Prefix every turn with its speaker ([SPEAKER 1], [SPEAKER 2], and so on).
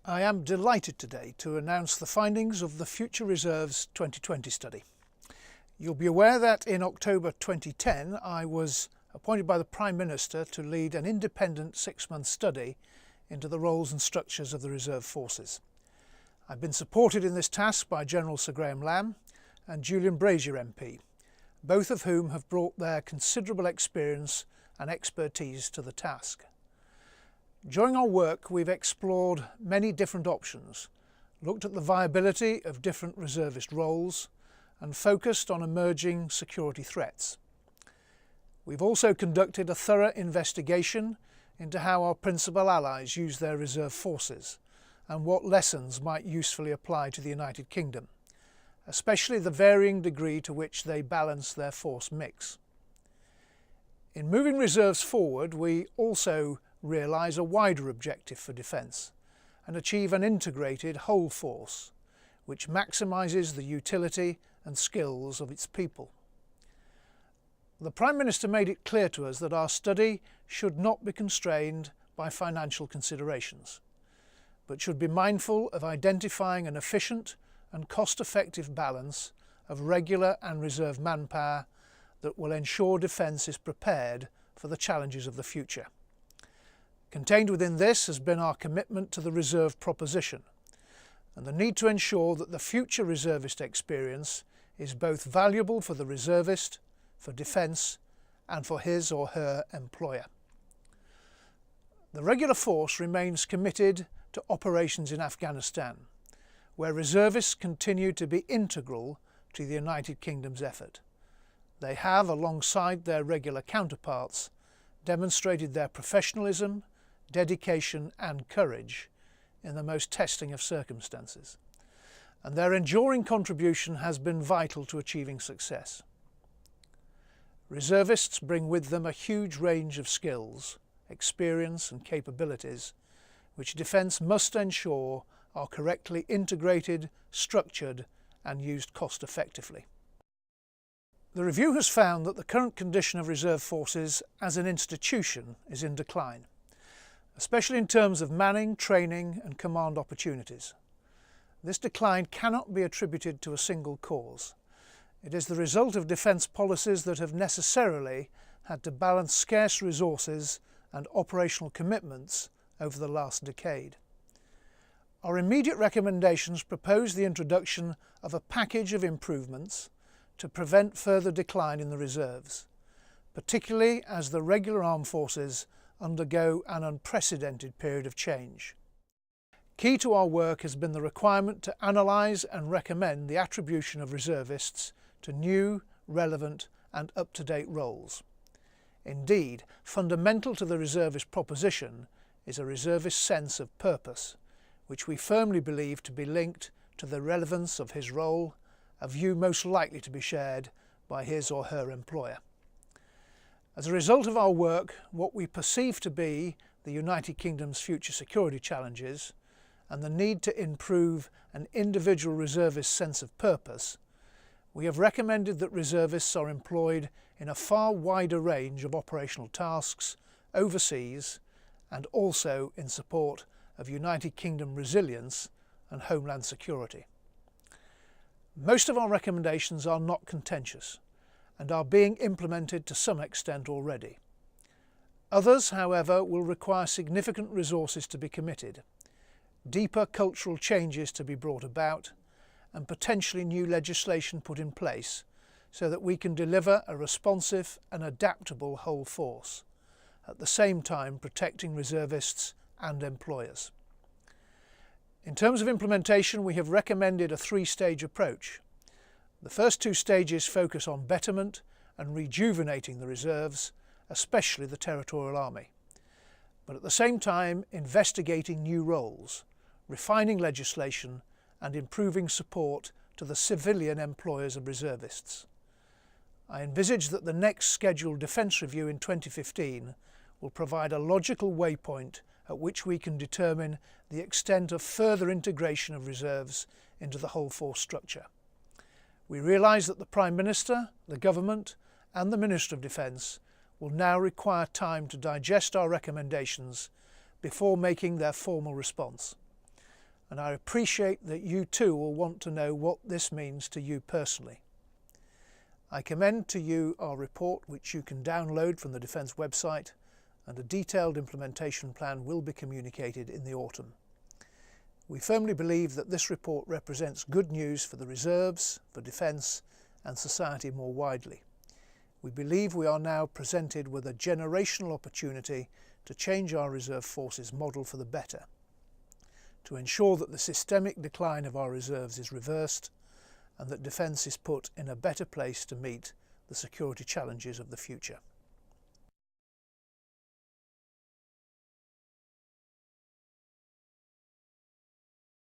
[SPEAKER 1] I am delighted today to announce the findings of the Future Reserves 2020 study. You'll be aware that in October 2010 I was appointed by the Prime Minister to lead an independent 6-month study into the roles and structures of the Reserve Forces. I've been supported in this task by General Sir Graham Lamb and Julian Brazier MP, both of whom have brought their considerable experience and expertise to the task. During our work, we've explored many different options, looked at the viability of different reservist roles, and focused on emerging security threats. We've also conducted a thorough investigation into how our principal allies use their reserve forces and what lessons might usefully apply to the United Kingdom, especially the varying degree to which they balance their force mix. In moving reserves forward, we also realise a wider objective for defence and achieve an integrated whole force which maximises the utility and skills of its people. The Prime Minister made it clear to us that our study should not be constrained by financial considerations, but should be mindful of identifying an efficient and cost-effective balance of regular and reserve manpower that will ensure defence is prepared for the challenges of the future. Contained within this has been our commitment to the reserve proposition and the need to ensure that the future reservist experience is both valuable for the reservist, for defence and for his or her employer. The regular force remains committed to operations in Afghanistan, where reservists continue to be integral to the United Kingdom's effort. They have, alongside their regular counterparts, demonstrated their professionalism, dedication and courage in the most testing of circumstances, and their enduring contribution has been vital to achieving success. Reservists bring with them a huge range of skills, experience and capabilities which defence must ensure are correctly integrated, structured and used cost effectively. The review has found that the current condition of reserve forces as an institution is in decline, especially in terms of manning, training and command opportunities. This decline cannot be attributed to a single cause. It is the result of defence policies that have necessarily had to balance scarce resources and operational commitments over the last decade. Our immediate recommendations propose the introduction of a package of improvements to prevent further decline in the reserves, particularly as the regular armed forces undergo an unprecedented period of change. Key to our work has been the requirement to analyse and recommend the attribution of reservists to new, relevant and up-to-date roles. Indeed, fundamental to the reservist proposition is a reservist's sense of purpose, which we firmly believe to be linked to the relevance of his role, a view most likely to be shared by his or her employer. As a result of our work, what we perceive to be the United Kingdom's future security challenges and the need to improve an individual reservist's sense of purpose, we have recommended that reservists are employed in a far wider range of operational tasks overseas and also in support of United Kingdom resilience and homeland security. Most of our recommendations are not contentious and are being implemented to some extent already. Others, however, will require significant resources to be committed, deeper cultural changes to be brought about, and potentially new legislation put in place so that we can deliver a responsive and adaptable whole force, at the same time protecting reservists and employers. In terms of implementation, we have recommended a 3-stage approach. The first 2 stages focus on betterment and rejuvenating the reserves, especially the Territorial Army, but at the same time investigating new roles, refining legislation and improving support to the civilian employers of reservists. I envisage that the next scheduled defence review in 2015 will provide a logical waypoint at which we can determine the extent of further integration of reserves into the whole force structure. We realise that the Prime Minister, the Government and the Minister of Defence will now require time to digest our recommendations before making their formal response. and I appreciate that you too will want to know what this means to you personally. I commend to you our report, which you can download from the Defence website, and a detailed implementation plan will be communicated in the autumn. We firmly believe that this report represents good news for the reserves, for Defence and society more widely. We believe we are now presented with a generational opportunity to change our reserve forces model for the better, to ensure that the systemic decline of our reserves is reversed and that Defence is put in a better place to meet the security challenges of the future.